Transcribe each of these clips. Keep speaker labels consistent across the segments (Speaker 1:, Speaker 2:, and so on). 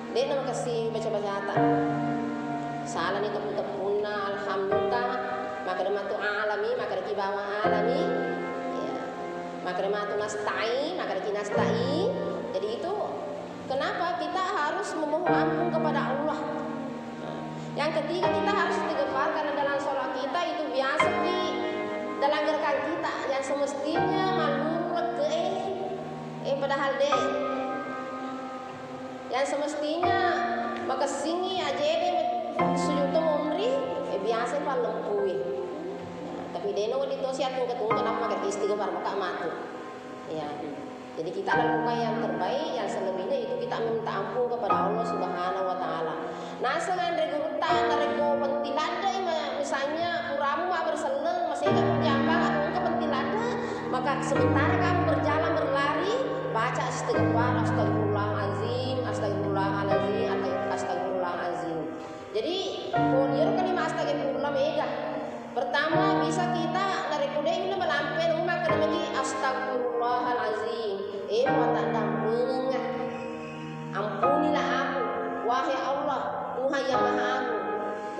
Speaker 1: Dek nama kasih baca-baca salah nih tepun-tepuna alhamdulillah maka dematu alami maka deki bawa alami ya. Maka dematu nastai maka deki nastai. Jadi itu kenapa kita harus memohon ampun kepada Allah. Yang ketiga kita harus istighfar karena dalam sholat kita itu biasa di dalam gerakan kita yang semestinya malu ke padahal deh yang semestinya maka singi aja deh sujud umri biasa pak lempui tapi deno itu siat ketemu kenapa maka istighfar maka matu ya. Jadi kita lakukan yang terbaik, yang selebihnya itu kita minta ampun kepada Allah Subhanahu wa taala. Nah, selain regurutan, rego pentilada misalnya uramu mak berseleng, masih enggak menjambang atau enggak pentilada, maka sementara kamu berjalan berlari, baca istighfar, astagfirullahalazim, astagfirullahalazim, astagfirullahalazim. Jadi, dia kan lima astagfirullah mega. Pertama bisa kita narikudai ini melampir rumah kena lagi astagfirullahalazim. Mata dampungnya ampunilah aku wahai Allah Tuhan yang maha agung.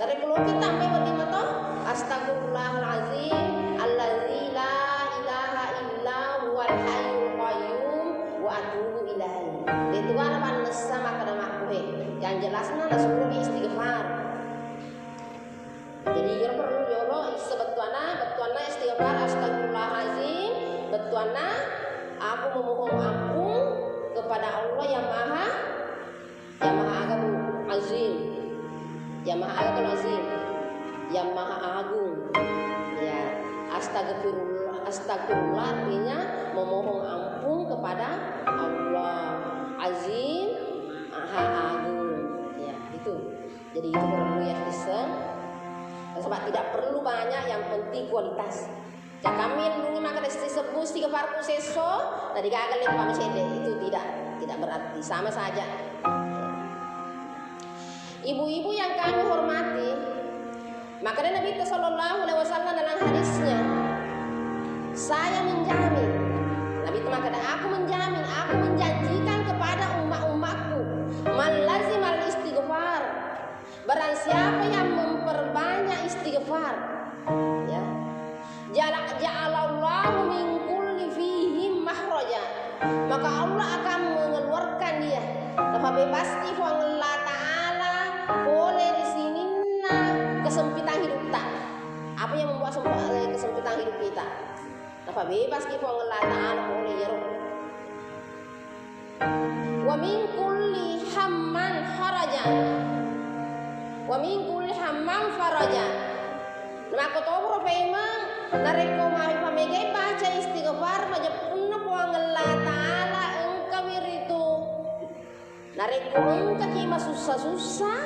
Speaker 1: Dari kalau kita sampai bagaimana toh astagfirullahalazim allazi la ilaha illa huwal hayyul qayyum wa atubu ilaihi. Itu kan apa nasa maka makruh yang jelasnya langsung istighfar. Jadi yang perlu yoro sebetulnya istighfar astagfirullahalazim betulnya aku memohon ampun kepada Allah yang maha agung azim, yang maha agung azim, yang maha agung. Ya, astagfirullah artinya memohon ampun kepada Allah azim, maha agung. Ya, itu. Jadi itu perlu ya bisa. Sebab tidak perlu banyak, yang penting kualitas. Jak kami nungi makan disebut tiga parku seso, tadi gagal yang kami cede itu tidak berarti sama saja. Ibu-ibu yang kami hormati, maka Nabi Sallallahu Alaihi Wasallam dalam hadisnya, saya menjamin, Nabi itu maka aku menjamin, aku menjanjikan kepada umat-umatku, malazimal istighfar, barang siapa yang memperbanyak istighfar, ya. Ja'alallahu min kulli fihim mahraja, maka Allah akan mengeluarkan dia dapat bebas ifu Allah Ta'ala boleh di sini kesempitan hidup tak. Apa yang membuat kesempitan hidup kita? Dapat bebas ifu Allah Ta'ala boleh ya Rabb. Wa min kulli hamman haraja, wa min kulli hamman faraja. Maka tahu memang nareko mai pamegai baca istighfar majapunna puang Allah Ta'ala engkau itu nareko engkau kima susah-susah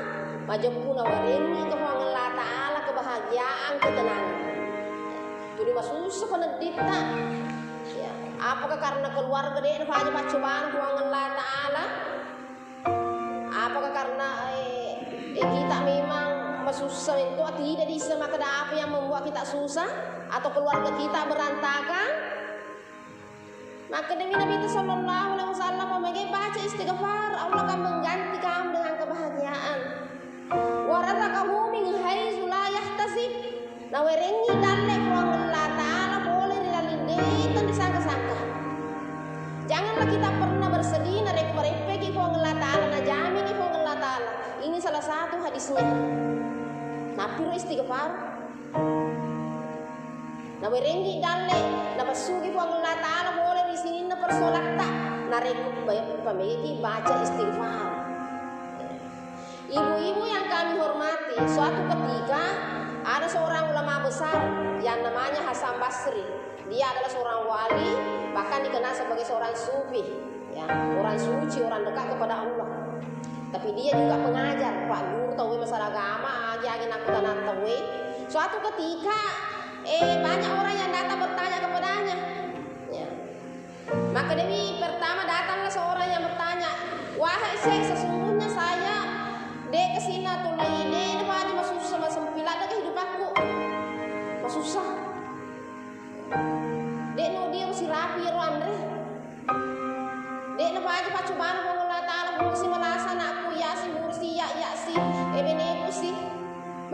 Speaker 1: majapuna warengi ke puang Allah Ta'ala kebahagiaan ketenangan. Jadi susah penedita ya. Apakah karena keluarga dia banyak percobaan puang Allah Ta'ala? Apakah karena kita memang susah itu tidak bisa, maka ada apa yang membuat kita susah atau keluarga kita berantakan? Maka demi Nabi Sallallahu Alaihi Wasallam memakai baca istighfar, Allah akan mengganti kamu dengan kebahagiaan. Warazaqahu min haitsu la yahtasib. Nah werengi dalle puang Allah Ta'ala boleh dilalinde dan disangka-sangka. Janganlah kita pernah bersedih narek merepeki puang Allah Ta'ala, nah jamin puang Allah Ta'ala. Ini salah satu hadisnya. Napi istighfar, na werengi dalle, na pasugi po ang Allah Ta'ala boleh di sini na persolat tak, na rekut pamiliki baca istighfar. Ibu-ibu yang kami hormati, suatu ketika ada seorang ulama besar yang namanya Hasan Basri. Dia adalah seorang wali, bahkan dikenal sebagai seorang sufi, ya, orang suci, orang dekat kepada Allah. Tapi dia juga pengajar, Pak Guru tahu masalah agama, ajarin aku tanah tahu. Suatu ketika banyak orang yang datang bertanya kepadanya. Ya. Maka demi pertama datanglah seorang yang bertanya, wahai Syekh, sesungguhnya saya dek kesini tuh ini apa aja masuk sama sempilan ada kehidupan aku, susah. Dek no dia mesti rapi Andre. Dek apa aja percobaan Allah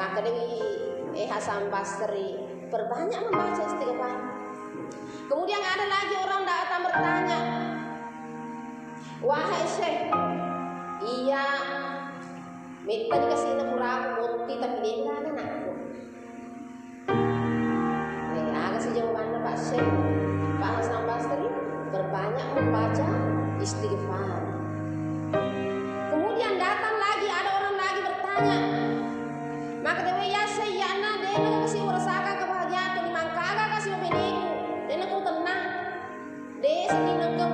Speaker 1: Maka Dewi Hasan Basri perbanyak membaca istighfar. Kemudian ada lagi orang datang bertanya, wahai Syekh, iya minta dikasih pura bukti tapi dia tidak ada aku. Agak sih jawabannya Pak Syekh, Pak Hasan Basri berbanyak membaca istighfar. Kemudian datang lagi ada orang lagi bertanya, maka dewe ya sayana dena kasih merasakan kebahagiaan tu limang kaga kasih membediku dena ku tenang de sedina ke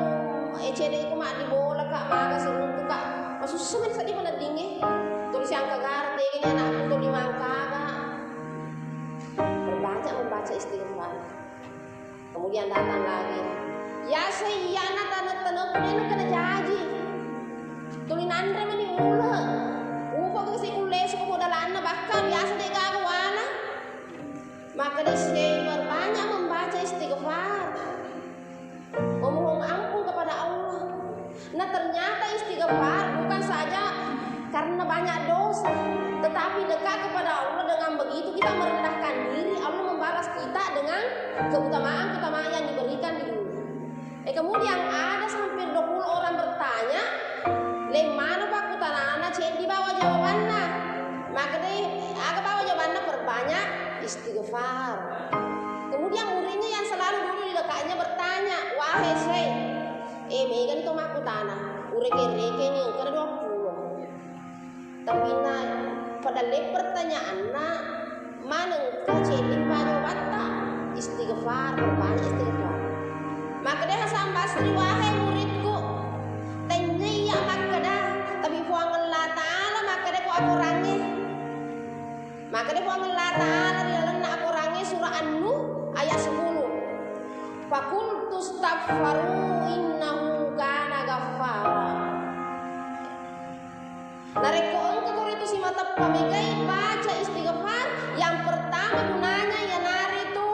Speaker 1: ECD ku mak di bola kak maga seruntu kak maksud semen sadi mana dinge tulis yang kagar de gini anak tu limang kaga berbaca membaca istighfar. Kemudian datang lagi ya sayana tanah-tanah ku dena kena janji tulin andre mani ula upa kasi kules ko modalan na bahkan biasa deh gago wala. Maka dia berbanyak membaca istighfar, memohon ampun kepada Allah. Nah ternyata istighfar bukan saja karena banyak dosa, tetapi dekat kepada Allah. Dengan begitu kita merendahkan diri, Allah membalas kita dengan keutamaan-keutamaan yang diberikan di dunia. Kemudian ada sampai 20 orang bertanya, mana Pak kutanana cek di bawah jawabannya. Maka deh agak bawah jawabannya berbanyak istighfar. Kemudian muridnya yang selalu dulu di dekatnya bertanya, wahai Syekh, megan itu mak kutana ureke-reke nih karena 20. Tapi nah pada pertanyaan nak mana engkau cek di bawah jawabannya istighfar, berbanyak istighfar. Maka deh Hasan Basri, wahai muridku, tanya maka dah tapi puang Allah Ta'ala maka dia aku orangnya. Maka dia puang Allah Ta'ala di dalam aku orangnya surah An-Nuh ayat 10. Fakultu astaghfiru innahu kana ghaffara. Nareko engkau itu si mata pamigai baca istighfar. Yang pertama gunanya ya nari itu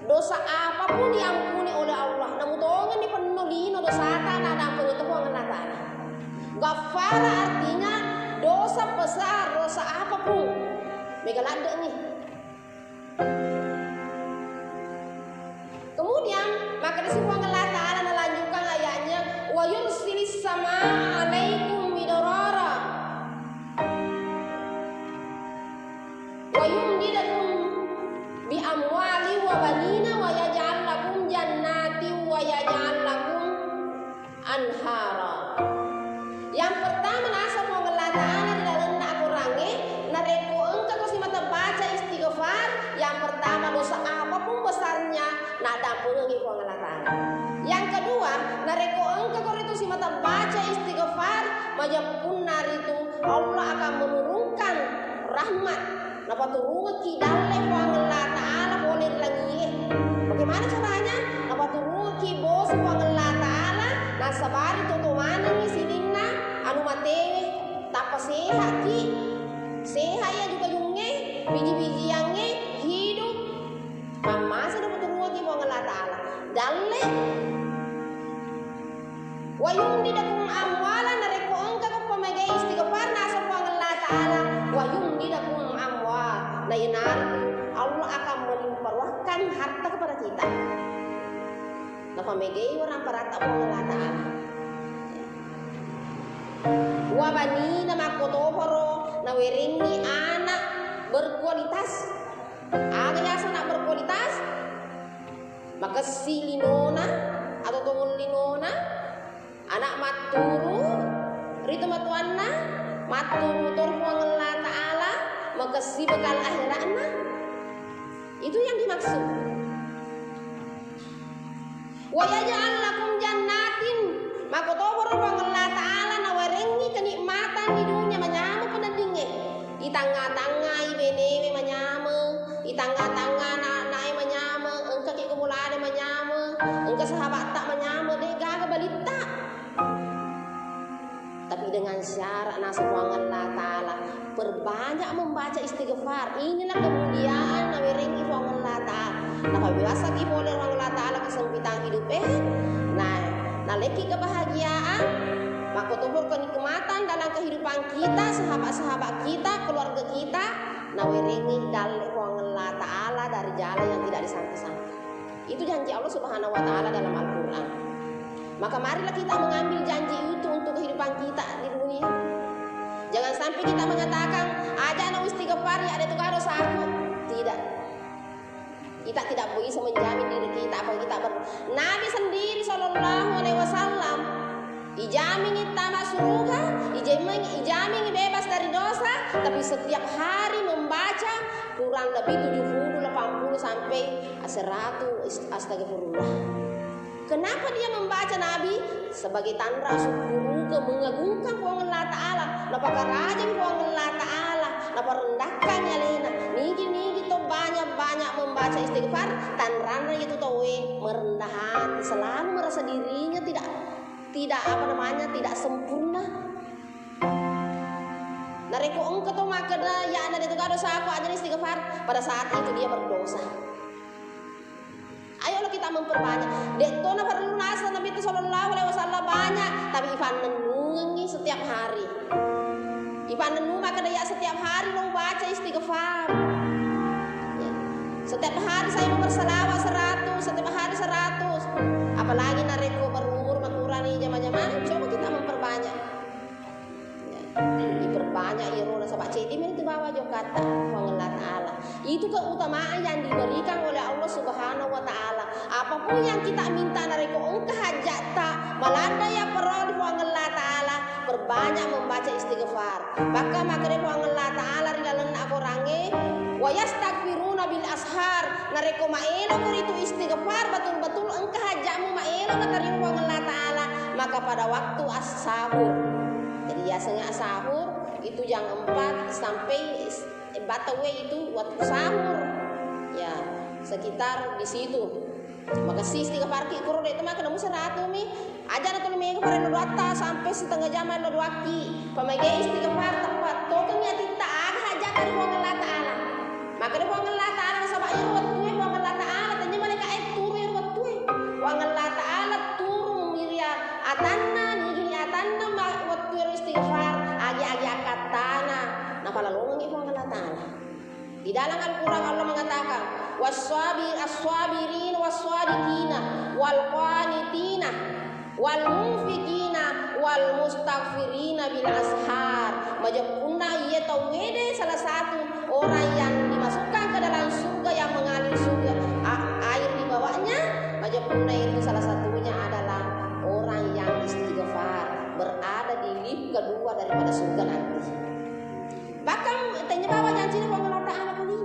Speaker 1: dosa apapun diampuni oleh Allah. Namun tongan di penulino dosa tanah dan pengutupan Allah Ta'ala. Ghafara artinya dosa besar, dosa apapun. Megalada nih. Kemudian maka disebut Allah Ta'ala melanjutkan ayatnya, wa yursilis samaa 'alaikum midrara wa yumdidukum bi amwali wa banina wa yaj'al lakum jannati wa yaj'al lakum anhara. Yang pertama nasa mau ngelatana di dalam nak kurangi nareko engkau kasih mata baca istighfar. Yang pertama dosa apapun besarnya nak dampur ngi mau ngelatana. Yang kedua nareko engkau itu si mata baca istighfar majapun naritu Allah akan menurunkan rahmat. Napa turun ki dalle mau ngelatana boleh lagi. Bagaimana caranya? Napa turun ki bos mau ngelatana nasabari tu mana ni sidina anu matewe tapa sehat ki sehat ya juga yunge biji-biji yange hidup mama sudah bertemu ki mau Allah Ta'ala dalle wa yumdidukum amwalan nareko engka ko pamege istighfar nasa po Allah Ta'ala wa yumdidukum amwal na inar Allah akan melimpahkan harta kepada kita. Na pamege orang parata po Allah Ta'ala wabani nama kotoporo na weringi anak berkualitas. Ada yang anak berkualitas maka si linona atau tungul linona anak maturu rito matuanna maturu torpuang Allah Ta'ala maka si bekal akhiratna itu yang dimaksud. Wa yaj'al lakum jannatin maka toporo Allah Ta'ala nawarengi kenikmatan di dunia menyama penandingnya di tengah-tengah ibenewe menyama di tengah-tengah naik menyama engkau ki kumulade menyama engkau sahabat tak menyama deh gaga balita. Tapi dengan syarat nasuangan Allah Ta'ala perbanyak membaca istighfar. Inilah kemuliaan nawarengi Allah Ta'ala. Nah biasa ki boleh Allah Ta'ala kesempitan hidup nah leki kebahagiaan maka tumbuh kenikmatan dalam kehidupan kita, sahabat-sahabat kita, keluarga kita. nawerengi dalle ko Allah Ta'ala dari jalan yang tidak disangka-sangka. Itu janji Allah Subhanahu wa Ta'ala dalam Al-Quran. Maka marilah kita mengambil janji itu untuk kehidupan kita di dunia. Jangan sampai kita menyatakan aja anak istighfar ya ada tukar dosa aku. Tidak. Kita tidak bisa menjamin diri kita apa kita Nabi sendiri Shallallahu Alaihi Wasallam ijamin kita masuk surga, ijamin bebas dari dosa, tapi setiap hari membaca kurang lebih 70, 80 sampai 100 astagfirullah. Kenapa dia membaca Nabi? Sebagai tanda syukur mengagungkan Allah Ta'ala. Napa karajan Allah Ta'ala, napa rendahkan ya lena. Nigi to banyak membaca istighfar, tandanya itu to merendah hati, selalu merasa dirinya tidak tidak sempurna. Nareko engkau to makada ya anda itu dosa aku aja istighfar. Pada saat itu dia berdosa. Ayolah kita memperbanyak. Detona perlu nasa Nabi itu Shallallahu Alaihi Wasallam banyak, tapi Ivan menungi setiap hari. Ivan menungi maka dia setiap hari mau baca istighfar. Ya. Setiap hari saya mau berselawat 100, setiap hari 100. Apalagi nareko berumur maturani jamaah-jamaah, coba kita memperbanyak. Ya. Diperbanyak ya roda sabak cedi itu bawa jo kata Allah Ta'ala. Itu keutamaan yang diberikan oleh Allah Subhanahu wa Ta'ala. Apapun yang kita minta dari engkau hajat tak melanda ya perlu Allah Ta'ala, berbanyak membaca istighfar. Maka makre Allah Ta'ala di dalam akorange wa yastaghfiruna bil ashar. Nareko maelo itu istighfar betul-betul engkau hajatmu maelo dari Allah Ta'ala. Maka pada waktu as-sahur, jadi biasanya sahur itu jam 4 sampai Batawe itu waktu sahur ya sekitar di situ. Maka si istighfar ki kuro itu mah kena musaratu mi aja na tulu mega para dua sampai setengah jam lo duaki pamage istighfar tempat token ya tinta aga aja dari Allah Ta'ala. Maka dari Allah Ta'ala sabak ya waktu Allah Ta'ala tanya mereka turu ya waktu Allah Ta'ala turu miria atanna ni atanna waktu istighfar agi akatana nah palalongan itu Allah Ta'ala. Di dalam Al-Quran Allah mengatakan as-sabirin was-sadiqina wal-qanitina wal-munfikina wal-mustaghfirina bil ashar. Majapunna ia tawede salah satu orang yang dimasukkan ke dalam surga yang mengalir surga air di bawahnya. Majapunna itu salah satunya adalah orang yang istighfar, berada di lift kedua daripada surga nanti. Bahkan tanya bawa janji ni Allah Ta'ala kali.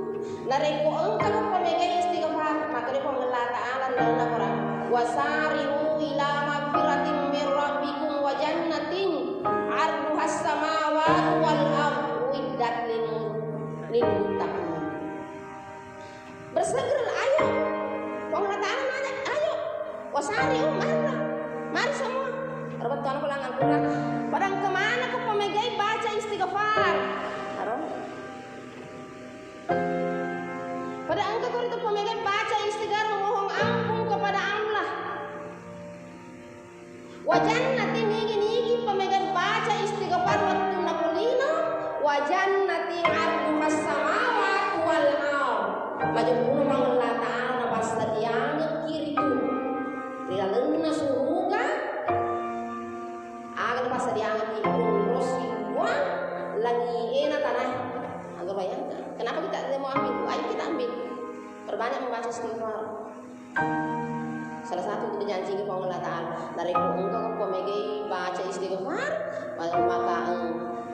Speaker 1: Nareko engkau pemegang istighfar, maka dia Allah Ta'ala dalam Quran. Wasari'u ila magfiratin min rabbikum wa jannatin 'arduhas samawati wal ardu uiddat lil muttaqin. Bersegera ayo. Allah Ta'ala nanya, ayo. Wasari'u mana? Mari semua. Rebetan ulang Al-Quran. Padang kemana kau pemegang baca istighfar? Pada engkau itu pemegang baca istighfar memohon ampun kepada Allah. Wajan nanti nigi pemegang baca istighfar waktu nakulina. Wajan nanti ardu samawati wal ard. Maju pun Allah Ta'ala basta diang kiri tu. Rilalena surga. Agar basta diang kiri terus iwan lagi enak tanah. Agak bayangkan. Kenapa kita tidak mau ambil? Ayo kita ambil. Perbanyak membaca istighfar. Salah satu itu janji ke Allah Ta'ala. Dari engkau pemegai baca istighfar, maka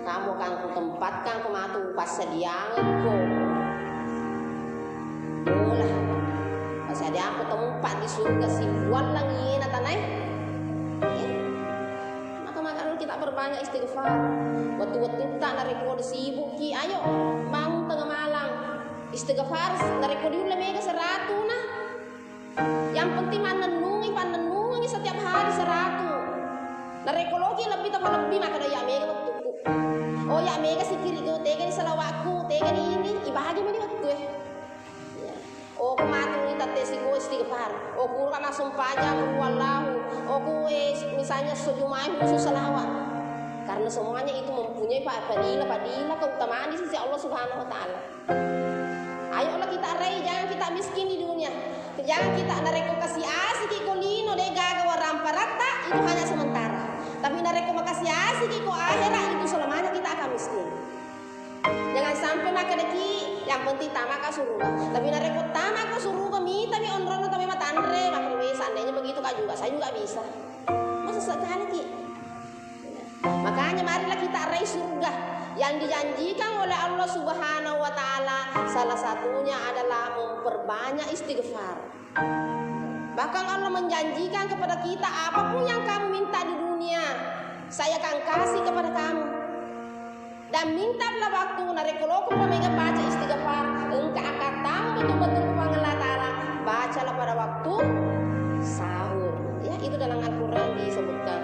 Speaker 1: kamu akan tempatkan kematu pasadianganku. Bolah. Pasadianganku tempat di surga simbuan lagi natanai. Maka kita perbanyak istighfar. Waktu-waktu tak nareko sibuk ki ayo bangun tengah malam istighfar nareko di ulah mega 100 nah. Yang penting panenungi setiap hari 100. Nareko logi lebih maka ada ya mega waktu. Oh ya mega sikir itu tega di salawatku, tega di ini ibadah meni waktu ya. Oh kematu kita tesiko istighfar. Oh kurang langsung pajak wallahu. Oh misalnya sejumlah khusus salawat. karena semuanya itu mempunyai fadilah keutamaan di sisi Allah Subhanahu wa taala. Ayolah kita rai, jangan kita miskin di dunia. Jangan kita nareko kasih asik iko lino de gaga waramparata itu hanya sementara. Tapi nareko makasih asik iko akhirat itu selamanya kita akan miskin. Jangan sampai makan deki yang penting tamak ke surga. Tapi nareko tamak ke surga mi tapi onrono tapi matandre makan seandainya begitu kak juga saya juga bisa. Masa sekali ki. Makanya marilah kita raih surga yang dijanjikan oleh Allah Subhanahu wa taala. Salah satunya adalah memperbanyak istighfar. Bahkan Allah menjanjikan kepada kita, apapun yang kamu minta di dunia, saya akan kasih kepada kamu. Dan mintalah waktu narekoloko pamega baca istighfar, engkau akan tahu betul-betul kepada Allah taala. Bacalah pada waktu sahur. Ya, itu dalam Al-Qur'an disebutkan.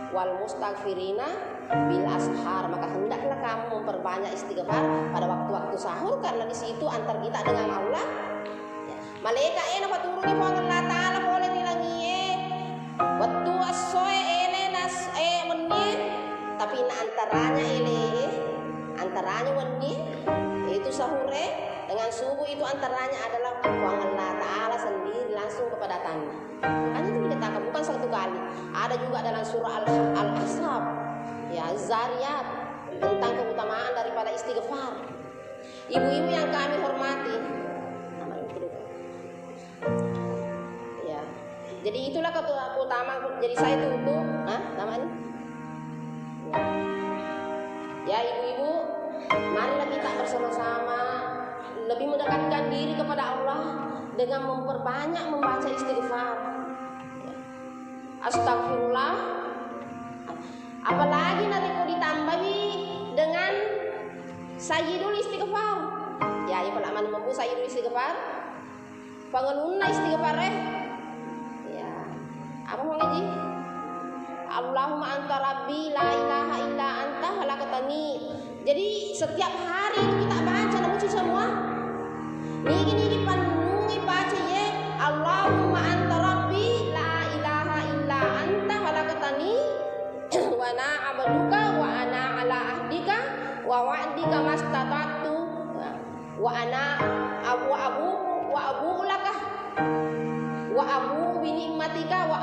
Speaker 1: Wal mustaghfirina bil ashar, maka hendaklah kamu memperbanyak istighfar pada waktu-waktu sahur karena di situ antar kita dengan Allah. Ya. Malaikat enak turun di Allah taala boleh dilangi waktu asoe nas menye, tapi antaranya wenni itu sahure dengan subuh itu antaranya adalah Allah taala sendiri langsung kepada tanah. Makanya itu dinyatakan bukan satu kali. Ada juga dalam surah Al-Ahzab, ya Zariyat, tentang keutamaan daripada istighfar. Ibu-ibu yang kami hormati, ya. Jadi itulah keutamaan. Jadi saya tutup, namanya. Ya ibu-ibu, marilah kita bersama-sama lebih mendekatkan diri kepada Allah dengan memperbanyak membaca istighfar. Astagfirullah. Apalagi nareko ditambahi dengan sayyidul istighfar. Ya, kalau aman mampu sayyidul istighfar. Pangeluna istighfar ya. Apa mau ngaji? Allahumma anta rabbi la ilaha illa anta khalaqtani. Jadi setiap hari itu kita baca namun semua. Niki panungi baca ya. Allahumma anta rabbi la ilaha illa anta khalaqtani wa ana abduka wa ana ala ahdika wa wa'dika mastata'tu wa ana abu laka wa abu bi nikmatika wa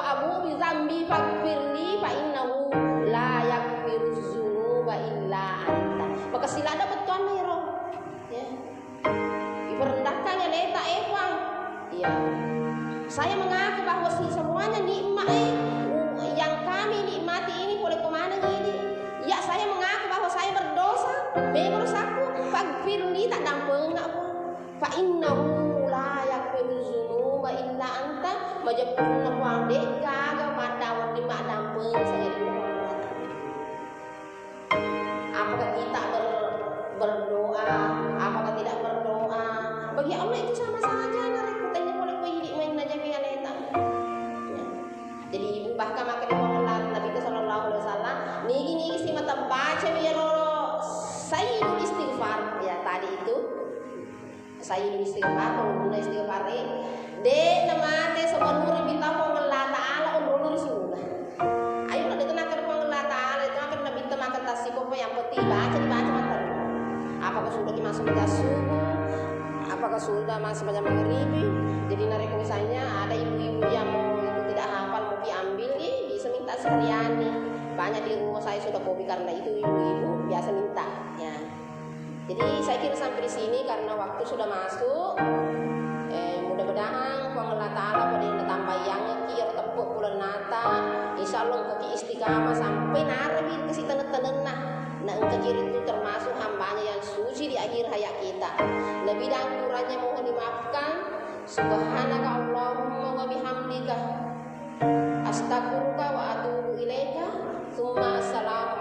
Speaker 1: abu bi zambi faghfirli fa innahu la yaghfiru dzunuba illa anta. Maka sila ada beton niro ya. Diperendahkan ya leta ewang. Ya. Saya mengaku bahwa semuanya nikmat yang kami nikmati ini boleh kemana ini? Ya saya mengaku bahwa saya berdosa. Berdosaku faghfirli tak dampeng aku. Fa innahu la yaghfiru dzunuba illa anta. Majapun wang dek kagak madawan di mak dampeng saya di rumah. Apakah kita berdoa? Apakah tidak berdoa? Bagi Allah itu sama saja. Narekutanya boleh hidup main aja biar leta. Jadi ibu bahkan makan di pengelan Nabi Sallallahu Alaihi Wasallam. Niki si mata baca biar sayyidul istighfar. Ya tadi itu sayyidul istighfar, pengguna istighfar dek namanya sebenarnya bintang pengelan Taala umroh di surga. Ayo nak dikenakan pengelan Taala itu akan Nabi makan tasiko yang penting dibaca mata. Apakah sudah masuk ke subuh? Apakah sudah masuk pada maghrib? Jadi narik misalnya ada ibu-ibu yang mau itu tidak hafal mau diambil, bisa minta sekalian nih. Banyak di rumah saya sudah kopi karena itu ibu-ibu biasa minta. Ya. Jadi saya kira sampai di sini karena waktu sudah masuk. Mudah-mudahan Allah Taala pada tambah yang kira tepuk bulan nata. Insyaallah kaki istiqamah sampai narabi ke situ tenenah. Nah engkau itu termasuk hambanya yang suci di akhir hayat kita. Lebih dan kurangnya mohon dimaafkan. Subhanaka Allahumma wa bihamdika astaghfiruka wa atubu ilaika. Tsumma assalamu